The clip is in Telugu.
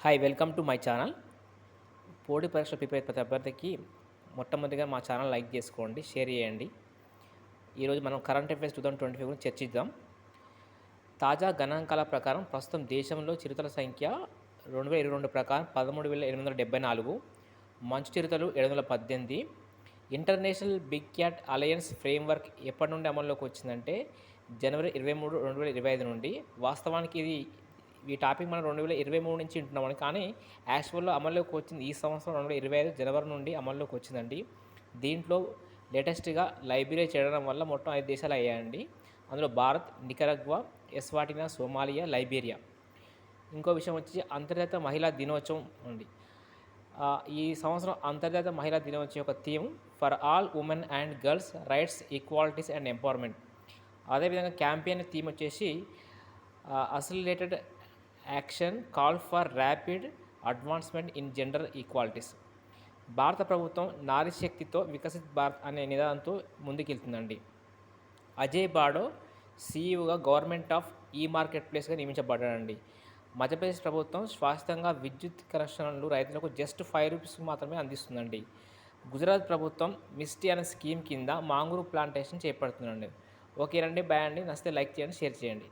Hi welcome to my channel. పోటీ పరీక్ష ప్రిపేర్ ప్రతి అభ్యర్థికి మొట్టమొదటిగా మా ఛానల్ లైక్ చేసుకోండి, షేర్ చేయండి. ఈరోజు మనం కరెంట్ అఫైర్స్ 2025 గురించి చర్చిద్దాం. తాజా గణాంకాల ప్రకారం ప్రస్తుతం దేశంలో చిరుతల సంఖ్య 2022 ప్రకారం 13,874, మంచు చిరుతలు 718. International big cat alliance framework ఎప్పటి నుండి అమల్లోకి వచ్చిందంటే జనవరి 23, 2025 నుండి. వాస్తవానికి ఈ టాపిక్ మనం 2023 నుంచి వింటున్నామని, కానీ యాక్చువల్‌లో అమల్లోకి వచ్చింది ఈ సంవత్సరం 2025 జనవరి నుండి అమల్లోకి వచ్చిందండి. దీంట్లో లేటెస్ట్‌గా లైబీరియా చేరడం వల్ల మొత్తం 5 దేశాలు అయ్యాయండి. అందులో భారత్, నికరగ్వా, ఎస్వాటినా, సోమాలియా, లైబీరియా. ఇంకో విషయం వచ్చి అంతర్జాతీయ మహిళా దినోత్సవం అండి. ఈ సంవత్సరం అంతర్జాతీయ మహిళా దినోత్సవం యొక్క theme for all women and girls rights, equalities and empowerment. అదేవిధంగా క్యాంపెయిన్ థీమ్ వచ్చేసి accelerated action call for rapid advancement in gender equalities. భారత ప్రభుత్వం నారీ శక్తితో వికసిత్ భారత్ అనే నినాదంతో ముందుకెళ్తుందండి. అజయ్ బాడో సీఈఓగా గవర్నమెంట్ ఆఫ్ ఈ మార్కెట్ ప్లేస్గా నియమించబడ్డాడండి. మధ్యప్రదేశ్ ప్రభుత్వం శాశ్వతంగా విద్యుత్ కనెక్షన్లు రైతులకు జస్ట్ ₹5 మాత్రమే అందిస్తుందండి. గుజరాత్ ప్రభుత్వం మిస్టీ అనే స్కీమ్ కింద మాంగ్రూవ్ ప్లాంటేషన్ చేపడుతుందండి. ఓకేనండి, బాయ్ అండి. నచ్చితే లైక్ చేయండి, షేర్ చేయండి.